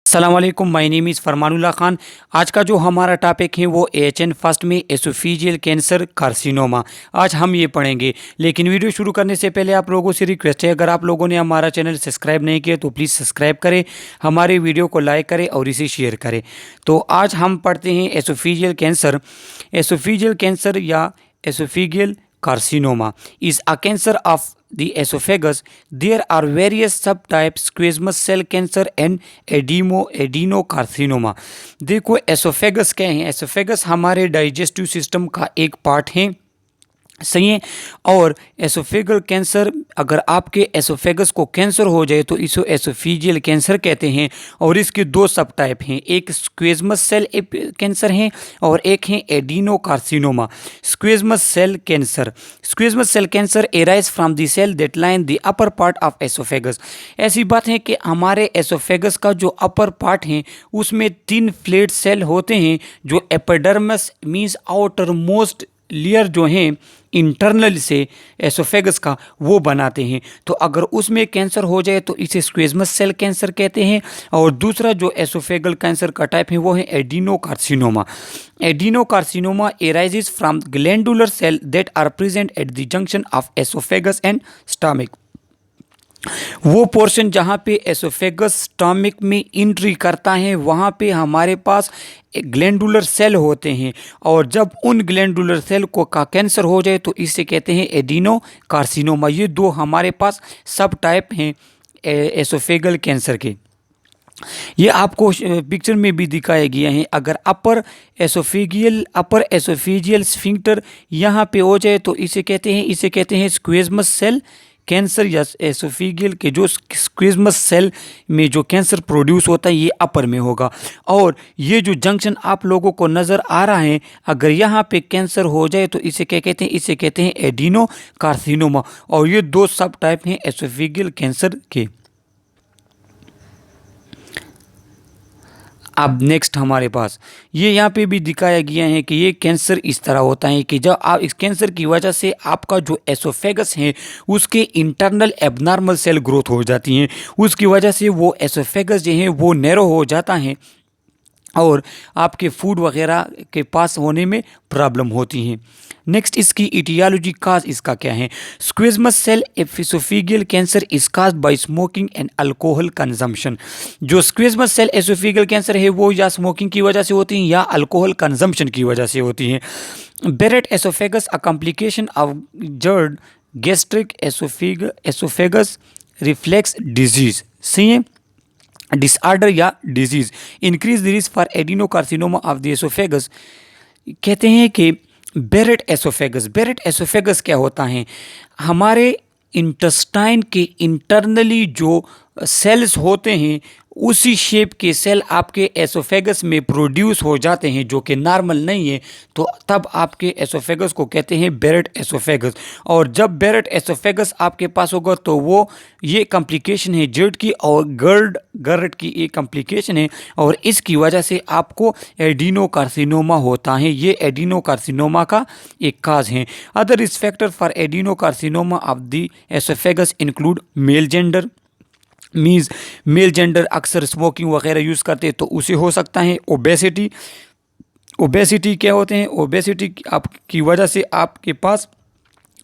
अस्सलाम वालेकुम, my name is फरमानुल्लाह Khan. आज का जो हमारा टॉपिक है वो एचएन फर्स्ट में एसोफेजियल कैंसर कार्सिनोमा आज हम ये पढ़ेंगे। लेकिन वीडियो शुरू करने से पहले आप लोगों से रिक्वेस्ट है, अगर आप लोगों ने हमारा चैनल सब्सक्राइब नहीं किया तो प्लीज़ सब्सक्राइब करें, हमारे वीडियो को लाइक करें और इसे शेयर करें। तो आज हम पढ़ते हैं एसोफेजियल कैंसर। एसोफेजियल कैंसर या oesophageal carcinoma is a cancer of the esophagus. There are various subtypes: squamous cell cancer and adenocarcinoma। देखो एसोफेगस क्या है? एसोफेगस हमारे डाइजेस्टिव सिस्टम का एक पार्ट है, सही है। और एसोफेगल कैंसर, अगर आपके एसोफेगस को कैंसर हो जाए तो इसे एसोफेजियल कैंसर कहते हैं। और इसके दो सब टाइप हैं, एक स्क्वेमस सेल कैंसर है और एक है adenocarcinoma. Squamous cell cancer arise from the cell that line the upper part of oesophagus. ऐसी बात है कि हमारे एसोफेगस का जो अपर पार्ट है उसमें 3 फ्लैट सेल होते हैं जो epidermis means outer most layer जो है इंटरनल से एसोफेगस का वो बनाते हैं। तो अगर उसमें कैंसर हो जाए तो इसे स्क्वेमस सेल कैंसर कहते हैं। और दूसरा जो एसोफेगल कैंसर का टाइप है वो है adenocarcinoma. Adenocarcinoma arises from glandular cell that are present at the junction of oesophagus and stomach. वो पोर्शन जहाँ पे एसोफेगस स्टमक में एंट्री करता है वहाँ पे हमारे पास ग्लैंडुलर सेल होते हैं। और जब उन ग्लैंडुलर सेल को का कैंसर हो जाए तो इसे कहते हैं एडिनोकार्सिनोमा। ये दो हमारे पास सब टाइप हैं एसोफेगल कैंसर के। ये आपको पिक्चर में भी दिखाया गया है। अगर अपर एसोफेजियल स्फिंक्टर यहाँ पे हो जाए तो इसे कहते हैं स्क्वेमस सेल कैंसर या एसोफेजियल के जो स्क्वेमस सेल में जो कैंसर प्रोड्यूस होता है ये अपर में होगा। और ये जो जंक्शन आप लोगों को नज़र आ रहा है, अगर यहाँ पे कैंसर हो जाए तो इसे क्या कहते हैं? इसे कहते हैं एडिनोकार्सिनोमा। और ये दो सब टाइप हैं एसोफेजियल कैंसर के। अब नेक्स्ट हमारे पास ये यहाँ पे भी दिखाया गया है कि ये कैंसर इस तरह होता है कि जब आप इस कैंसर की वजह से आपका जो एसोफेगस है उसके इंटरनल एबनॉर्मल सेल ग्रोथ हो जाती हैं। उसकी वजह से वो एसोफेगस जो है वो नैरो हो जाता है और आपके फूड वगैरह के पास होने में प्रॉब्लम होती हैं। नेक्स्ट इसकी इटियोलॉजी काज इसका क्या है? Squamous cell oesophageal cancer is caused by smoking and alcohol consumption. जो स्क्वेमस सेल एसोफेजियल कैंसर है वो या स्मोकिंग की वजह से होती हैं या अल्कोहल कंजम्पशन की वजह से होती हैं। बेरेट oesophagus a complication of GERD gastric oesophagus reflex disease. सही है, डिसऑर्डर या disease increase the risk for adenocarcinoma of the oesophagus. कहते हैं कि बेरेट एसोफेगस क्या होता है? हमारे इंटेस्टाइन के इंटरनली जो सेल्स होते हैं उसी शेप के सेल आपके एसोफेगस में प्रोड्यूस हो जाते हैं जो कि नॉर्मल नहीं है। तो तब आपके एसोफेगस को कहते हैं बेरेट एसोफेगस। और जब बेरेट एसोफेगस आपके पास होगा तो वो ये कॉम्प्लिकेशन है जर्ड की और गर्ड की एक कॉम्प्लिकेशन है और इसकी वजह से आपको एडिनोकार्सिनोमा होता है। ये एडिनोकार्सिनोमा का एक काज है। Other risk factor for adenocarcinoma of the oesophagus include male gender अक्सर स्मोकिंग वगैरह यूज़ करते हैं तो उसे हो सकता है। ओबेसिटी क्या होते हैं? ओबेसिटी आपकी वजह से आपके पास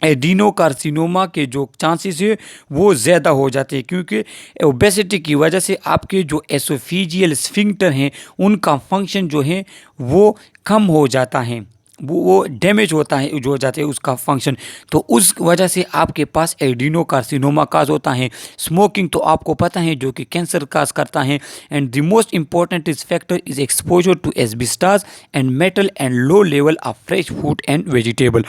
एडिनोकार्सिनोमा के जो चांसेस है वो ज़्यादा हो जाते हैं, क्योंकि ओबेसिटी की वजह से आपके जो एसोफेजियल स्फिंक्टर हैं उनका फंक्शन जो है वो कम हो जाता है, वो डैमेज होता है जो हो जाते हैं उसका फंक्शन। तो उस वजह से आपके पास एडिनोकार्सिनोमा काज होता है। स्मोकिंग तो आपको पता है जो कि कैंसर काज करता है। And the most important risk factor is exposure to asbestos and metal and low level of fresh food and vegetable.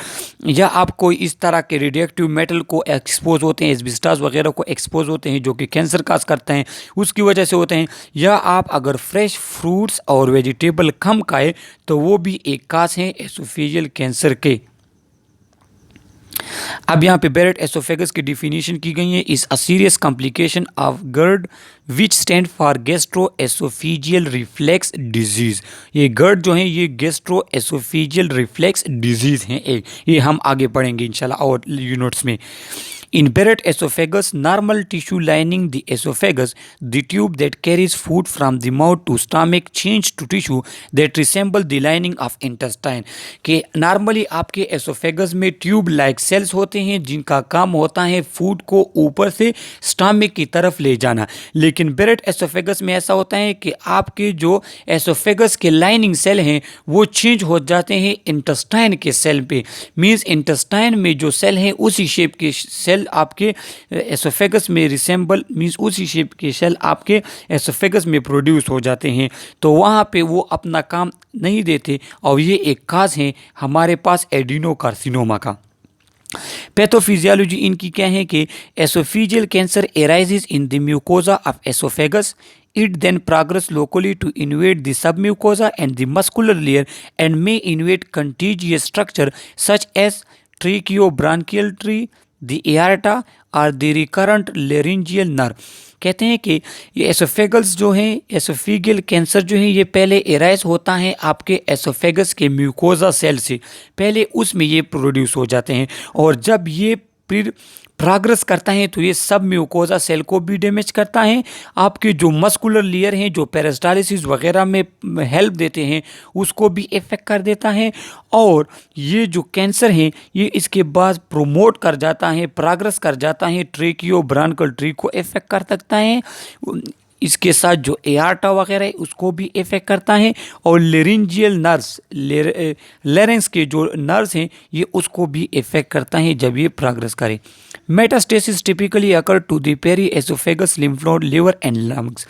या आप कोई इस तरह के रेडियोएक्टिव मेटल को एक्सपोज होते हैं, एस्बेस्टॉस वगैरह को एक्सपोज होते हैं जो कि कैंसर काज करते हैं, उसकी वजह से होते हैं। या आप अगर फ्रेश फ्रूट्स और वेजिटेबल कम खाए तो वो भी एक काज है एसोफेजियल कैंसर के। अब यहाँ पे बेरेट एसोफेगस की डिफिनीशन की गई है, is a serious complication of GERD which stand for gastro oesophageal reflux disease. ये गर्ड जो है ये गैस्ट्रो एसोफेजियल रिफ्लेक्स डिजीज हैं एक, ये हम आगे पढ़ेंगे इंशाल्लाह और यूनिट्स में। In Barrett esophagus, normal tissue lining the esophagus, the tube that carries food from the mouth to stomach, change to tissue that resemble the lining of intestine. कि नॉर्मली आपके एसोफेगस में ट्यूब लाइक सेल्स होते हैं जिनका काम होता है food को ऊपर से स्टमक की तरफ ले जाना, लेकिन बेरेट एसोफेगस में ऐसा होता है कि आपके जो एसोफेगस के लाइनिंग सेल हैं वो चेंज हो जाते हैं इंटेस्टाइन के सेल पे। मींस इंटेस्टाइन में जो सेल हैं उसी शेप के सेल आपके एसोफेगस में रिसेंबल, मींस उसी शेप के सेल आपके एसोफेगस में प्रोड्यूस हो जाते हैं, तो वहाँ पे वो अपना काम नहीं देते और ये एक काज है हमारे पास एडिनोकार्सिनोमा का। पैथोफिजियोलॉजी इनकी क्या है कि oesophageal cancer arises in the mucosa of oesophagus, it then progress locally to invade the submucosa and the muscular layer and may invade contiguous structure such as tracheobronchial tree, the aorta और the recurrent laryngeal nerve। कहते हैं कि ये एसोफेगल्स जो हैं, एसोफेगियल cancer जो है ये पहले एराइज होता है आपके एसोफेगस के म्यूकोजा सेल से, पहले उसमें ये प्रोड्यूस हो जाते हैं और जब ये फिर प्रोग्रेस करता है तो ये सब म्यूकोजा सेल को भी डैमेज करता है, आपके जो मस्कुलर लेयर हैं जो पेरिस्टालिसिस वगैरह में हेल्प देते हैं उसको भी इफेक्ट कर देता है, और ये जो कैंसर है ये इसके बाद प्रोमोट कर जाता है, प्रोग्रेस कर जाता है ट्रेकियो ब्रांकल ट्री को इफेक्ट कर सकता है, इसके साथ जो एआर्टा वगैरह है उसको भी इफेक्ट करता है, और लेरिंजियल नर्व्स, लेरेंस के जो नर्व्स हैं ये उसको भी इफेक्ट करता है जब ये प्रोग्रेस करे। Metastasis typically occur to the peri oesophagus, lymph node, liver and lungs.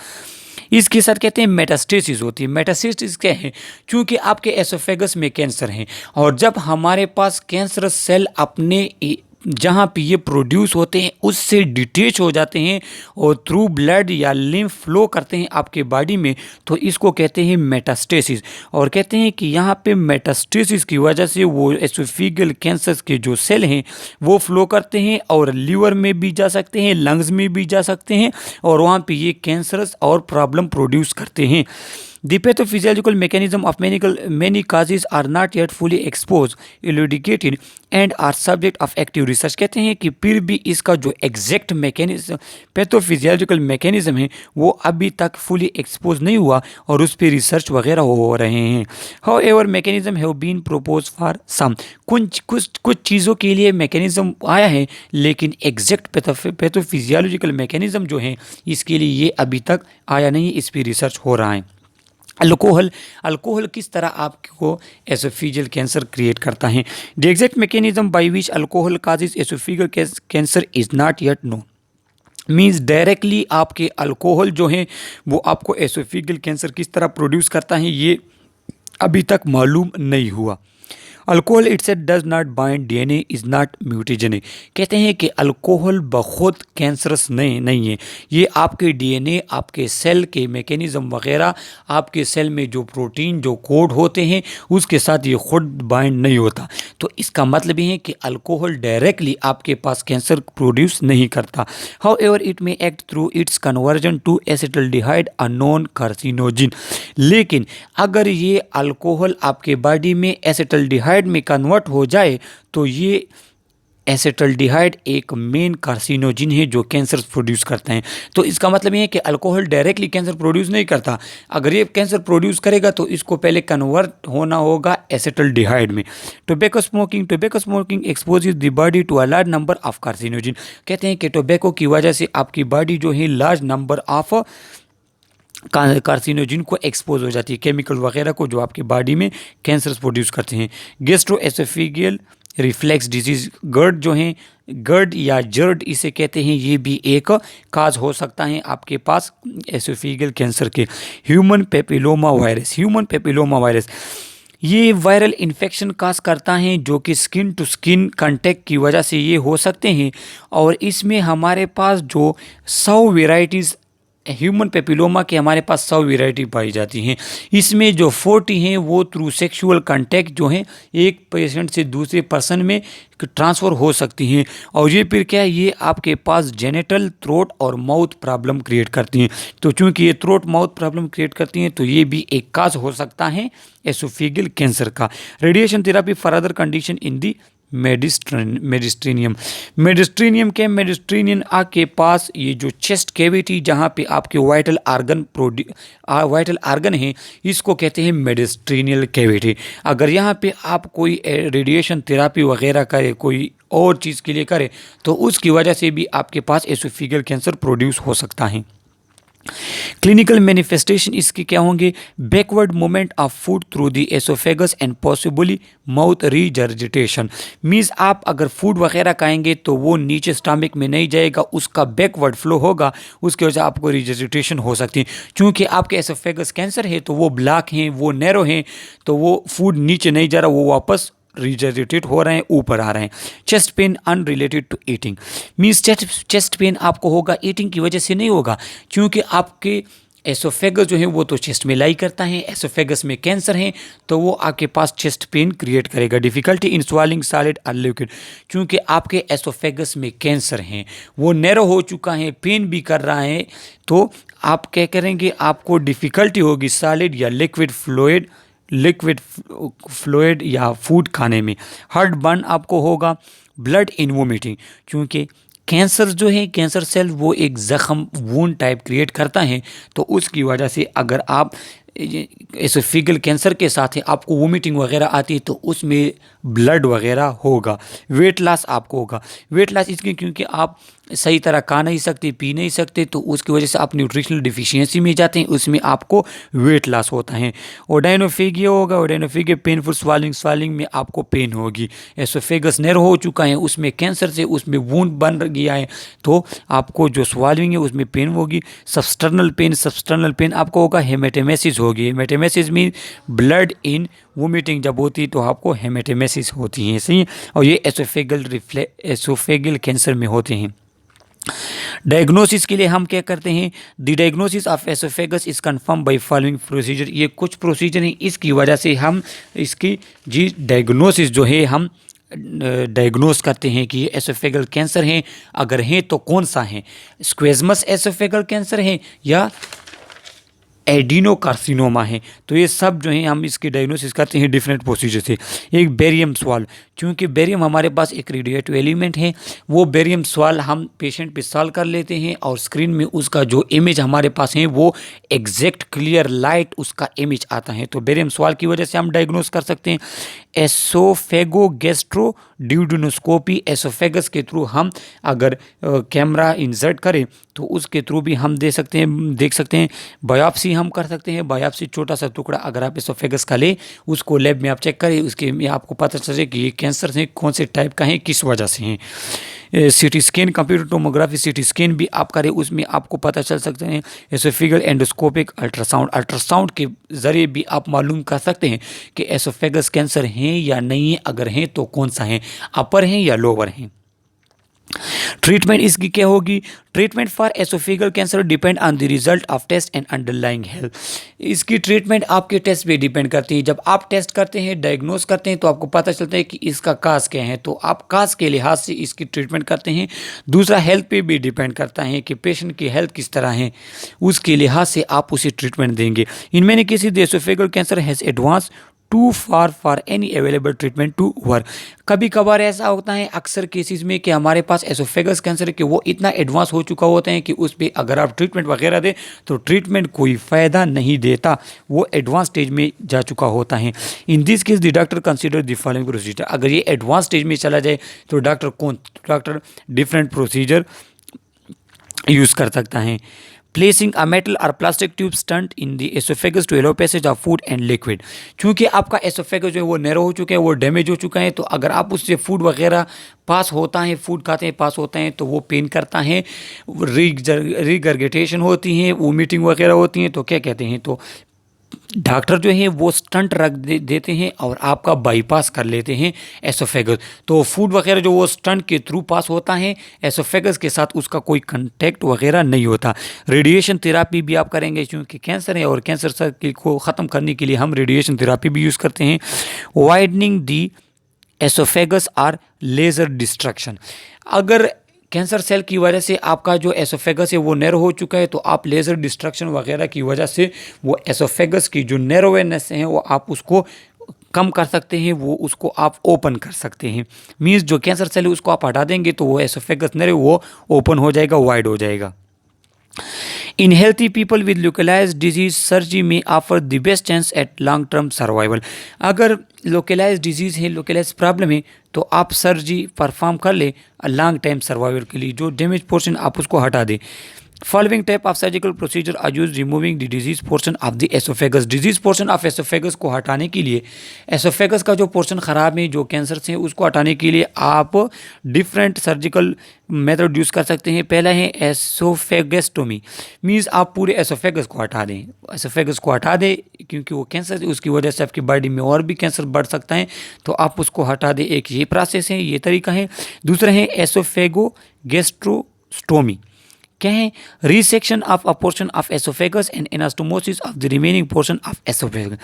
इसके साथ कहते हैं मेटास्टेसिस होती है। मेटास्टेसिस क्या है? क्योंकि आपके एसोफेगस में कैंसर है और जब हमारे पास कैंसरस सेल अपने जहाँ पे ये प्रोड्यूस होते हैं उससे डिटेच हो जाते हैं और थ्रू ब्लड या लिम्फ फ्लो करते हैं आपके बॉडी में, तो इसको कहते हैं मेटास्टेसिस। और कहते हैं कि यहाँ पे मेटास्टेसिस की वजह से वो एसोफेगियल कैंसर के जो सेल हैं वो फ्लो करते हैं और लीवर में भी जा सकते हैं, लंग्स में भी जा सकते हैं और वहाँ पे ये कैंसरस और प्रॉब्लम प्रोड्यूस करते हैं। The pathophysiological mechanism of many causes are not yet fully exposed, elucidated and are subject of active research। कहते हैं कि फिर भी इसका जो एग्जैक्ट मैकेनिज्म, पैथोफिजियोलॉजिकल मैकेनिज्म है वो अभी तक फुली एक्सपोज नहीं हुआ और उस पर रिसर्च वगैरह हो रहे हैं। However, mechanism have been proposed for some। कुछ चीज़ों के लिए मैकेनिज्म आया है लेकिन एग्जैक्ट पैथोफिजियोलॉजिकल मैकेनिज्म जो है इसके लिए ये अभी तक आया नहीं, इस पर रिसर्च हो रहा है। अल्कोहल किस तरह आपको एसोफेजियल कैंसर क्रिएट करता है? The exact mechanism by which alcohol causes oesophageal cancer is not yet known. Means directly आपके अल्कोहल जो है वो आपको एसोफेजियल कैंसर किस तरह प्रोड्यूस करता है ये अभी तक मालूम नहीं हुआ। Alcohol itself does not bind DNA, is not mutagenic. कहते हैं कि अल्कोहल बहुत कैंसरस नहीं है, ये आपके डीएनए, आपके सेल के मैकेनिज्म वगैरह, आपके सेल में जो प्रोटीन जो कोड होते हैं उसके साथ ये खुद बाइंड नहीं होता। तो इसका मतलब ये है कि अल्कोहल डायरेक्टली आपके पास कैंसर प्रोड्यूस नहीं करता। However it may act through its conversion to acetaldehyde, a non carcinogen. लेकिन अगर ये अल्कोहल आपके बॉडी में एसिटल्डिहाइड में कन्वर्ट हो जाए तो ये एसिटल्डिहाइड एक मेन कार्सिनोजिन है जो कैंसर प्रोड्यूस करते हैं। तो इसका मतलब ये है कि अल्कोहल डायरेक्टली कैंसर प्रोड्यूस नहीं करता, अगर ये कैंसर प्रोड्यूस करेगा तो इसको पहले कन्वर्ट होना होगा एसिटल्डिहाइड में। Tobacco smoking exposes the body to a large number of carcinogen. कहते हैं कि टोबैको की वजह से आपकी बॉडी जो है लार्ज नंबर ऑफ कार्सिनोजिन को एक्सपोज हो जाती है, केमिकल वगैरह को जो आपकी बॉडी में कैंसर प्रोड्यूस करते हैं। गैस्ट्रोएसोफेजियल रिफ्लेक्स डिजीज, गर्ड जो हैं, गर्ड या जर्ड इसे कहते हैं, ये भी एक काज हो सकता है आपके पास एसोफेजियल कैंसर के। ह्यूमन पेपिलोमा वायरस ये वायरल इन्फेक्शन काज करता है जो कि स्किन टू स्किन कांटेक्ट की वजह से ये हो सकते हैं, और इसमें हमारे पास जो 100 वेराइटीज़ ह्यूमन पेपिलोमा के हमारे पास 100 वेराइटी पाई जाती हैं, इसमें जो 40 हैं वो थ्रू सेक्सुअल कांटेक्ट जो है एक पेशेंट से दूसरे पर्सन में ट्रांसफ़र हो सकती हैं, और ये फिर क्या है, ये आपके पास जेनिटल, थ्रोट और माउथ प्रॉब्लम क्रिएट करती हैं। तो चूँकि ये थ्रोट माउथ प्रॉब्लम क्रिएट करती हैं तो ये भी एक काज हो सकता है एसोफेजियल कैंसर का। Radiation therapy for other condition in the mediastinum. Mediastinum आपके पास ये जो चेस्ट कैविटी जहाँ पे आपके वाइटल आर्गन है, इसको कहते हैं मेडिस्ट्रेनियल कैविटी। अगर यहाँ पे आप कोई रेडिएशन थेरापी वगैरह करे, कोई और चीज़ के लिए करे, तो उसकी वजह से भी आपके पास एसोफेगल कैंसर प्रोड्यूस हो सकता है। क्लिनिकल मैनिफेस्टेशन इसके क्या होंगे? Backward movement of food through the oesophagus and possibly mouth regurgitation. Means आप अगर फूड वगैरह खाएंगे तो वो नीचे स्टमक में नहीं जाएगा, उसका बैकवर्ड फ्लो होगा, उसकी वजह से आपको रिजर्जिटेशन हो सकती है। क्योंकि आपके एसोफेगस कैंसर है तो वो ब्लॉक हैं, वो नैरो हैं, तो वो फूड नीचे नहीं जा रहा, वो वापस रिजर्जिटेट हो रहे हैं, ऊपर आ रहे हैं। Chest pain unrelated to eating. Means chest pain आपको होगा, ईटिंग की वजह से नहीं होगा, क्योंकि आपके एसोफेगस जो है वो तो चेस्ट में लाई करता है, एसोफेगस में कैंसर है तो वो आपके पास चेस्ट पेन क्रिएट करेगा। डिफिकल्टी इन स्वालिंग सॉलिड और लिक्विड, क्योंकि आपके एसोफेगस में कैंसर है, वो नैरो हो चुका है, पेन भी कर रहा है, तो आप क्या करेंगे, आपको डिफिकल्टी होगी सॉलिड या लिक्विड फ्लूइड या फूड खाने में। हार्ट बर्न आपको होगा, ब्लड इन वोमिटिंग, क्योंकि कैंसर जो है, कैंसर सेल वो एक ज़ख़म वूंड टाइप क्रिएट करता है, तो उसकी वजह से अगर आप एसोफेगल कैंसर के साथ है आपको वोमिटिंग वगैरह आती है तो उसमें ब्लड वगैरह होगा। वेट लॉस आपको होगा। वेट लॉस इसलिए क्योंकि आप सही तरह खा नहीं सकते, पी नहीं सकते, तो उसकी वजह से आप न्यूट्रिशनल डिफिशियंसी में जाते हैं, उसमें आपको वेट लॉस होता है। ओडाइनोफेगिया होगा, ओडाइनोफेगिया पेनफुल स्वालिंग में आपको पेन होगी। एसोफेगस नैरो हो चुका है, उसमें कैंसर से उसमें वूंड बन गया है, तो आपको जो स्वालिंग है उसमें पेन होगी। सबस्टर्नल पेन आपको होगा। हेमेटेमेसिस होगी। हेमेटेमेसिस मीन ब्लड इन वोमिटिंग जब होती है तो आपको हेमेटेमेसिस होती है, सही है, और ये एसोफेगल कैंसर में होते हैं। डायग्नोसिस के लिए हम क्या करते हैं? The diagnosis of oesophagus is confirm by following procedure. ये कुछ प्रोसीजर हैं, इसकी वजह से हम इसकी डायग्नोसिस जो है हम डायग्नोस करते हैं कि ये एसोफेगल कैंसर है, अगर हैं तो कौन सा है, स्क्वेज़मस एसोफेगल कैंसर है या एडिनोकार्सिनोमा है। तो ये सब जो है हम इसकी डायग्नोसिस करते हैं डिफरेंट प्रोसीजर से। एक बेरियम सवाल, क्योंकि बेरियम हमारे पास एक रेडिएटिव एलिमेंट है, वो बेरियम सवाल हम पेशेंट पे सॉल्व कर लेते हैं और स्क्रीन में उसका जो इमेज हमारे पास है वो एग्जैक्ट क्लियर लाइट उसका इमेज आता है। तो बेरियम सवाल की वजह से हम डायग्नोस कर सकते हैं। एसोफेगो गैस्ट्रो ड्यूडेनोस्कोपी, एसोफेगस के थ्रू हम अगर कैमरा इंसर्ट करें तो उसके थ्रू भी हम देख सकते हैं। बायोप्सी हम कर सकते हैं। बायोप्सी छोटा सा टुकड़ा अगर आप एसोफेगस का ले, उसको लैब में आप चेक करें, उसके में आपको पता चले कि ये कैंसर से कौन से टाइप का है, किस वजह से हैं। CT scan, computer tomography CT scan भी आप करें, उसमें आपको पता चल सकते हैं। एसोफेगल एंडोस्कोपिक अल्ट्रासाउंड के ज़रिए भी आप मालूम कर सकते हैं कि एसोफेगस कैंसर हैं या नहीं है, अगर हैं तो कौन सा है, अपर हैं या लोअर हैं। ट्रीटमेंट इसकी क्या होगी? Treatment for oesophageal cancer depend on the result of test and underlying health. इसकी ट्रीटमेंट आपके टेस्ट पे डिपेंड करती है। जब आप टेस्ट करते हैं, डायग्नोस करते हैं, तो आपको पता चलता है कि इसका काज क्या है, तो आप काज के लिहाज से इसकी ट्रीटमेंट करते हैं। दूसरा, हेल्थ पे भी डिपेंड करता है कि पेशेंट की हेल्थ किस तरह है, उसके लिहाज से आप उसे ट्रीटमेंट देंगे। In many cases the oesophageal cancer has advance too far for any available treatment to work. कभी कभार ऐसा होता है अक्सर केसेस में कि हमारे पास एसोफेगस कैंसर के वो इतना एडवांस हो चुका होता है कि उस पर अगर आप ट्रीटमेंट वगैरह दें तो ट्रीटमेंट कोई फ़ायदा नहीं देता, वो एडवांस स्टेज में जा चुका होता है। In this case the doctor consider the following procedure. अगर ये एडवांस स्टेज में चला जाए तो डॉक्टर डिफरेंट प्रोसीजर यूज़ कर सकता है। प्लेसिंग अ मेटल और plastic tube stent in the oesophagus to allow passage of food and liquid. क्योंकि आपका एसोफेगस जो है वो नैरो हो चुका है, वो डैमेज हो चुका है, तो अगर आप उससे फूड वगैरह पास होता है, फूड खाते हैं पास होता है, तो वो पेन करता है, रिगर्गेटेशन होती है, वोमिटिंग वगैरह होती हैं, तो क्या कहते हैं, तो डॉक्टर जो है वो स्टंट रख देते हैं और आपका बाईपास कर लेते हैं एसोफेगस। तो फूड वगैरह जो वो स्टंट के थ्रू पास होता है, एसोफेगस के साथ उसका कोई कांटेक्ट वगैरह नहीं होता। रेडिएशन थेरापी भी आप करेंगे, क्योंकि कैंसर है और कैंसर सर्किल को ख़त्म करने के लिए हम रेडिएशन थेरापी भी यूज़ करते हैं। वाइडनिंग दी एसोफेगस और लेज़र डिस्ट्रक्शन। अगर कैंसर सेल की वजह से आपका जो एसोफेगस है वो नैरो हो चुका है, तो आप लेज़र डिस्ट्रक्शन वगैरह की वजह से वो एसोफेगस की जो नैरोवेनेस है वो आप उसको कम कर सकते हैं, वो उसको आप ओपन कर सकते हैं। मीन्स जो कैंसर सेल है उसको आप हटा देंगे तो वो एसोफेगस नहीं वो ओपन हो जाएगा, वाइड हो जाएगा। In healthy people with localized disease, surgery may offer the best chance at long term survival. अगर लोकलाइज डिजीज़ है, लोकलाइज प्रॉब्लम है, तो आप सर्जरी परफॉर्म कर ले लॉन्ग टाइम सर्वाइवल के लिए, जो डैमेज पोर्शन आप उसको हटा दें। Following type of surgical procedure are use removing the disease portion of the oesophagus. Disease portion of oesophagus को हटाने के लिए, एसोफेगस का जो पोर्शन ख़राब है, जो कैंसर से उसको हटाने के लिए आप डिफरेंट सर्जिकल मेथड यूज़ कर सकते हैं। पहला है एसोफेगेस्टोमी, मीन्स आप पूरे एसोफेगस को हटा दें, एसोफेगस को हटा दें, क्योंकि वो कैंसर है, उसकी वजह से आपकी बॉडी में और भी कैंसर बढ़ सकता है, तो आप उसको हटा दें। एक ये प्रोसेस है, ये तरीका है। दूसरा है एसोफेगोगेस्ट्रोस्टोमी। क्या है? Resection of a portion of oesophagus and anastomosis of the remaining portion of oesophagus.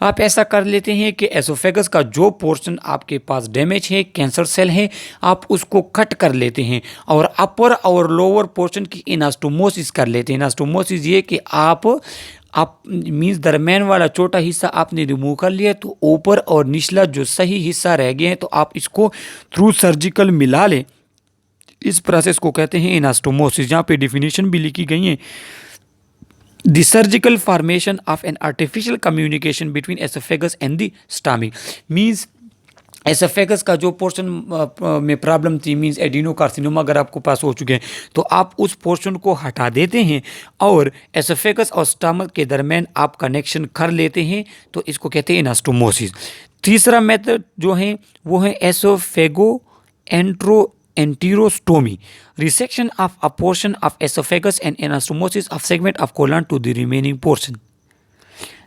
आप ऐसा कर लेते हैं कि एसोफेगस का जो पोर्शन आपके पास डैमेज है, कैंसर सेल है, आप उसको कट कर लेते हैं और अपर और लोअर पोर्शन की एनास्टोमोसिस कर लेते हैं। एनास्टोमोसिस ये कि आप मीन्स दरम्यान वाला छोटा हिस्सा आपने रिमूव कर लिया, तो ऊपर और निचला जो सही हिस्सा रह गया है, तो आप इसको थ्रू सर्जिकल मिला लें। इस प्रोसेस को कहते हैं एनास्टोमोसिस, जहाँ पे डिफिनीशन भी लिखी गई है। The surgical formation of an artificial communication between oesophagus and the stomach. Means oesophagus का जो पोर्शन में प्रॉब्लम थी, मीन्स एडिनोकार्सिनोमा अगर आपको पास हो चुके हैं, तो आप उस पोर्शन को हटा देते हैं और एसोफेगस और स्टमक के दरमियान आप कनेक्शन कर लेते हैं, तो इसको कहते हैं एनास्टोमोसिस। तीसरा मेथड जो है वो है एसोफेगो enterostomy, resection of a portion of esophagus and anastomosis of segment of colon to the remaining portion.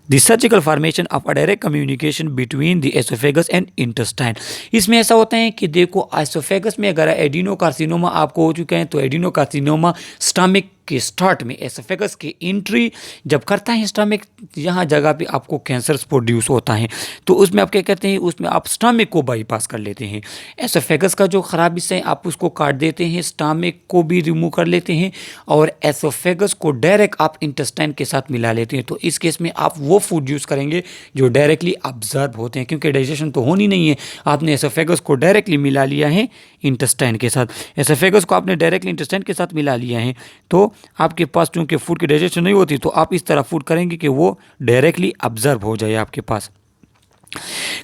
The surgical formation of a direct communication between the esophagus and intestine. इसमें ऐसा होता है कि देखो, एसोफेगस में अगर एडिनोकार्सिनोमा आपको हो चुका है, तो एडिनोकार्सिनोमा स्टमक के स्टार्ट में, एसोफेगस की एंट्री जब करता है स्टमक, यहाँ जगह पे आपको कैंसर प्रोड्यूस होता है, तो उसमें आप क्या करते हैं, उसमें आप स्टमक को बाईपास कर लेते हैं। एसोफेगस का जो ख़राब हिस्सा है आप उसको काट देते हैं, स्टमक को भी रिमूव कर लेते हैं और एसोफेगस को डायरेक्ट आप इंटेस्टाइन के साथ मिला लेते हैं। तो इस केस में आप वो फूड यूज़ करेंगे जो डायरेक्टली ऑब्जर्व होते हैं, क्योंकि डाइजेशन तो होनी नहीं है, आपने एसोफेगस को डायरेक्टली मिला लिया है इंटेस्टाइन के साथ। एसोफेगस को आपने डायरेक्टली इंटेस्टाइन के साथ मिला लिया है, तो आपके पास चूंकि फूड की डाइजेशन नहीं होती, तो आप इस तरह फूड करेंगे कि वो डायरेक्टली ऑब्जर्व हो जाए आपके पास।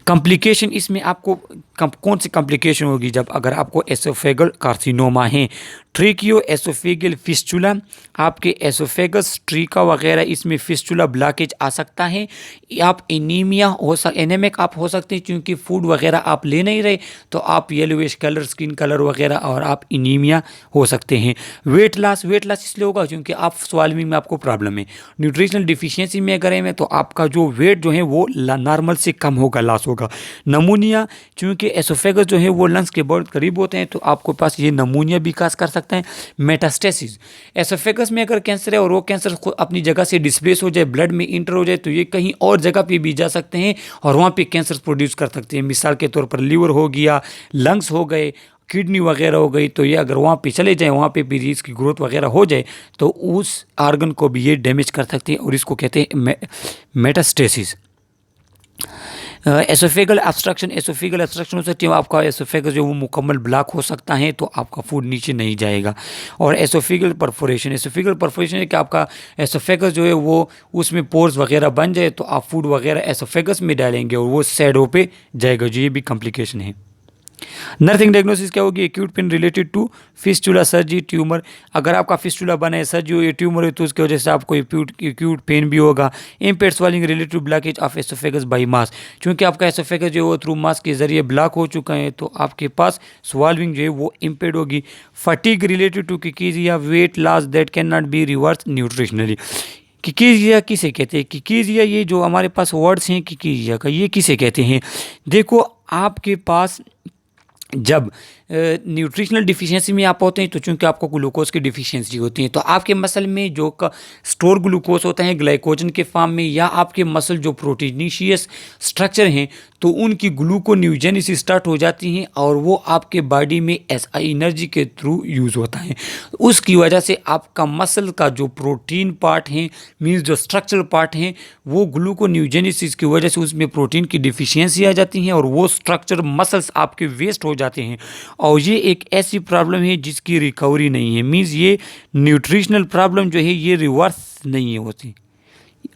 कॉम्प्लिकेशन, इसमें आपको कौन सी कॉम्प्लिकेशन होगी? जब अगर आपको एसोफेगल कार्सिनोमा है, ट्रेकियो एसोफेगल फिस्चुला, आपके एसोफेगस ट्रीका वगैरह, इसमें फिस्चुला ब्लॉकेज आ सकता है। आप एनीमिया एनेमिक आप हो सकते हैं, क्योंकि फूड वगैरह आप ले नहीं रहे, तो आप येलोइश कलर, स्किन कलर वगैरह, और आप एनीमिया हो सकते हैं। वेट लॉस इसलिए होगा क्योंकि आप स्वाल्विंग में आपको प्रॉब्लम है। न्यूट्रिशनल डिफिशियंसी में अगर है, तो आपका जो वेट जो है वो नॉर्मल से कम होगा, लॉस होगा। नमूनिया, क्योंकि एसोफेगस जो है वो लंग्स के बहुत करीब होते हैं, तो आपके पास ये नमूनिया विकास कर सकता है। मेटास्टेसिस, एसोफेगस में अगर कैंसर है और वो कैंसर अपनी जगह से डिस्प्लेस हो जाए, ब्लड में इंटर हो जाए, तो ये कहीं और जगह पे भी जा सकते हैं और वहाँ पे कैंसर प्रोड्यूस कर सकते हैं। मिसाल के तौर पर लीवर हो गया, लंग्स हो गए, किडनी वगैरह हो गई, तो ये अगर वहाँ पे चले जाए, वहाँ पे भी इसकी ग्रोथ वगैरह हो जाए, तो उस आर्गन को भी ये डैमेज कर सकते हैं और इसको कहते हैं मेटास्टेसिस। एसोफेगल ऑब्स्ट्रक्शन हो सकती है, आपका एसोफेगस जो वो मुकम्मल ब्लॉक हो सकता है, तो आपका फूड नीचे नहीं जाएगा। और एसोफेगल परफोरेशन है कि आपका एसोफेगस जो है वो उसमें पोर्स वगैरह बन जाए, तो आप फूड वगैरह एसोफेगस में डालेंगे और वो सैडो पे जाएगा, जो ये भी कॉम्प्लिकेशन है। नर्सिंग डायग्नोसिस क्या होगी? Acute pain related to fistula surgery tumour, अगर आपका फिस्टुला बना है, सर्जरी हो, ट्यूमर है, तो उसकी वजह से आपको एक्यूट पेन भी होगा। Impaired swallowing related to blockage of oesophagus by mass, क्योंकि आपका एसोफेगस जो है वो थ्रू मास के जरिए ब्लॉक हो चुका है, तो आपके पास स्वेलिंग जो है वो इम्पेयर्ड होगी। Fatigue related to cachexia, weight loss that can not be reverse nutritionally. Cachexia किसे कहते हैं? किकीजिया, ये जो हमारे पास वर्ड्स हैं किकीजिया का, ये किसे कहते हैं? देखो, आपके पास जब न्यूट्रिशनल डिफिशियंसी में आप होते हैं तो चूंकि आपको ग्लूकोज की डिफिशियंसी होती है तो आपके मसल में जो स्टोर ग्लूकोज होता है ग्लाइकोजन के फॉर्म में, या आपके मसल जो प्रोटीनीशियस स्ट्रक्चर हैं तो उनकी ग्लूकोन्यूजेनिसिस स्टार्ट हो जाती हैं और वो आपके बॉडी में एनर्जी के थ्रू यूज़ होता है। उसकी वजह से आपका मसल का जो प्रोटीन पार्ट है, मीन्स जो स्ट्रक्चरल पार्ट हैं, वो ग्लूकोन्यूजेनिसिस की वजह से उसमें प्रोटीन की डिफिशियंसी आ जाती है और वो स्ट्रक्चर मसल्स आपके वेस्ट हो जाते हैं। और ये एक ऐसी प्रॉब्लम है जिसकी रिकवरी नहीं है, मीन्स ये न्यूट्रिशनल प्रॉब्लम जो है ये रिवर्स नहीं है होती,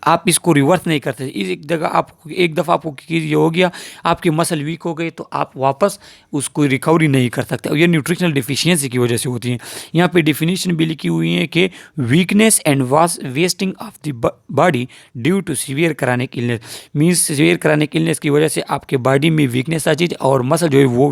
आप इसको रिवर्स नहीं करते। इस एक जगह आपको एक दफ़ा आपको ये हो गया, आपके मसल वीक हो गए तो आप वापस उसको रिकवरी नहीं कर सकते, और ये न्यूट्रिशनल डिफिशियंसी की वजह से होती है। यहाँ पे डिफिनीशन भी लिखी हुई है कि weakness and wasting of the body due to severe chronic illness, means severe chronic illness की वजह से आपके बॉडी में वीकनेस आ जाती है और मसल जो है वो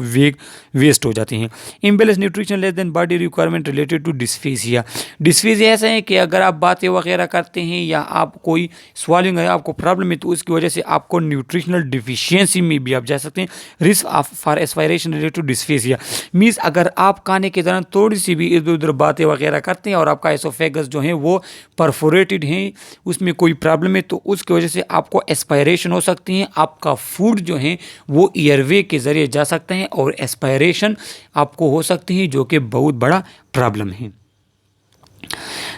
वेस्ट हो जाते हैं। Imbalance nutrition less than body requirement related to dysphagia. Dysphagia ऐसा है कि अगर आप बातें वगैरह करते हैं या आप कोई स्वालिंग है, आपको प्रॉब्लम है, तो उसकी वजह से आपको न्यूट्रिशनल डिफिशियंसी में भी आप जा सकते हैं। Risk of for aspiration related to dysphagia means अगर आप खाने के दौरान थोड़ी सी भी इधर उधर बातें वगैरह करते हैं और आपका एसोफेगस जो है वो परफोरेटेड है, उसमें कोई प्रॉब्लम है, तो उसकी वजह से आपको एस्पायरेशन हो सकती है। आपका फूड जो है वो ईयरवे के ज़रिए जा सकता है और एस्पायरेशन आपको हो सकती है, जो कि बहुत बड़ा प्रॉब्लम है।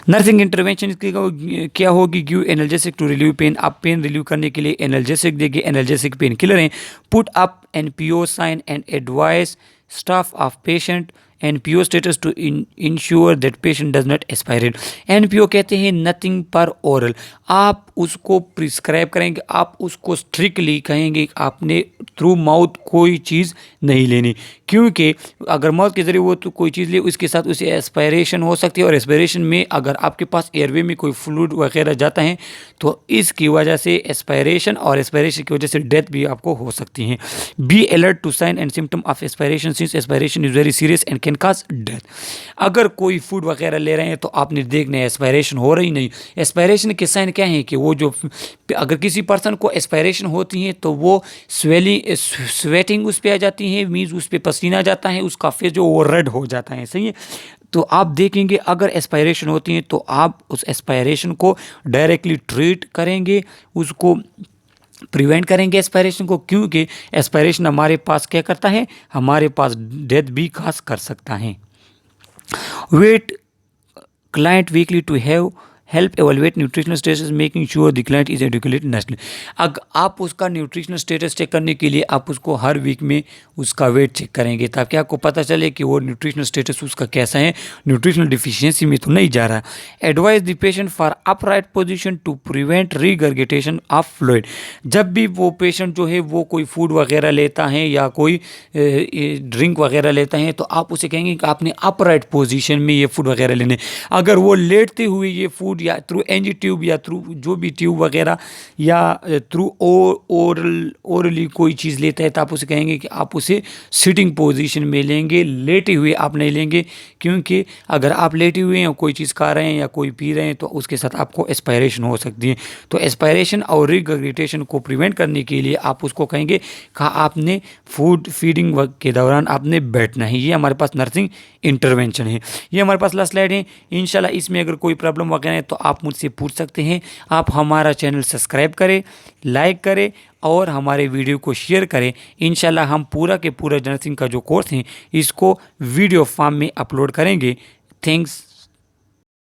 नर्सिंग इंटरवेंशन क्या होगी? Give analgesic to relieve pain, आप पेन रिलीव करने के लिए एनाल्जेसिक देंगे, एनाल्जेसिक पेन किलर हैं। Put up NPO sign and advise staff of patient NPO status to ensure that patient does not aspirate. एनपीओ कहते हैं नथिंग पर ओरल, आप उसको प्रिस्क्राइब करेंगे, आप उसको स्ट्रिक्टली कहेंगे आपने थ्रू माउथ कोई चीज़ नहीं लेनी, क्योंकि अगर माउथ के ज़रिए वो तो कोई चीज़ ले उसके साथ उसे एस्पायरेशन हो सकती है, और एस्पायरेशन में अगर आपके पास एयरवे में कोई फ्लूइड वगैरह जाता है तो इसकी वजह से एस्पायरेशन, और एस्पायरेशन की वजह से डेथ भी आपको हो सकती है। Be alert to sign and symptom of aspiration since aspiration is very serious and can cause death. अगर कोई फूड वगैरह ले रहे हैं तो आपने देखना है एस्पायरेशन हो रही नहीं। एस्पायरेशन के साइन क्या है कि वो जो अगर किसी पर्सन को एस्पायरेशन होती है तो वो स्वेटिंग उस पर आ जाती है, मीन्स उस पर पसीना जाता है, उसका फेस जो वो रेड हो जाता है, सही है। तो आप देखेंगे अगर एस्पायरेशन होती है तो आप उस एस्पायरेशन को डायरेक्टली ट्रीट करेंगे, उसको प्रिवेंट करेंगे एस्पायरेशन को, क्योंकि एस्पायरेशन हमारे पास क्या करता है, हमारे पास डेथ भी खास कर सकता है। Weigh client weekly to have help evaluate nutritional status making sure the client is educated nationally. अगर आप उसका न्यूट्रिशनल स्टेटस चेक करने के लिए आप उसको हर वीक में उसका वेट चेक करेंगे, ताकि आपको पता चले कि वो न्यूट्रिशनल स्टेटस उसका कैसा है, न्यूट्रिशनल डिफिशियंसी में तो नहीं जा रहा। Advise the patient for upright position to prevent regurgitation of fluid. जब भी वो पेशेंट जो है वो कोई फूड वगैरह लेता है या कोई ड्रिंक वगैरह लेता है तो आप उसे कहेंगे कि आपने अपराइट पोजीशन में ये फूड वगैरह लेने। अगर वो लेटते हुए ये फूड या थ्रू एनजी ट्यूब या थ्रू जो भी ट्यूब वगैरह या थ्रू ओरली कोई चीज़ लेता है तो आप उसे कहेंगे कि आप उसे सिटिंग पोजीशन में लेंगे, लेटे हुए आप नहीं लेंगे, क्योंकि अगर आप लेटे हुए हैं कोई चीज़ खा रहे हैं या कोई पी रहे हैं तो उसके साथ आपको एस्पायरेशन हो सकती है। तो एस्पायरेशन और रिगर्गिटेशन को प्रिवेंट करने के लिए आप उसको कहेंगे कि आपने फूड फीडिंग के दौरान आपने बैठना है। ये हमारे पास नर्सिंग इंटरवेंशन है। ये हमारे पास लास्ट स्लाइड है। इंशाल्लाह इसमें अगर कोई प्रॉब्लम वगैरह है तो आप मुझसे पूछ सकते हैं। आप हमारा चैनल सब्सक्राइब करें, लाइक करें और हमारे वीडियो को शेयर करें। इंशाल्लाह हम पूरा के पूरा नर्सिंग का जो कोर्स है इसको वीडियो फॉर्म में अपलोड करेंगे। थैंक्स।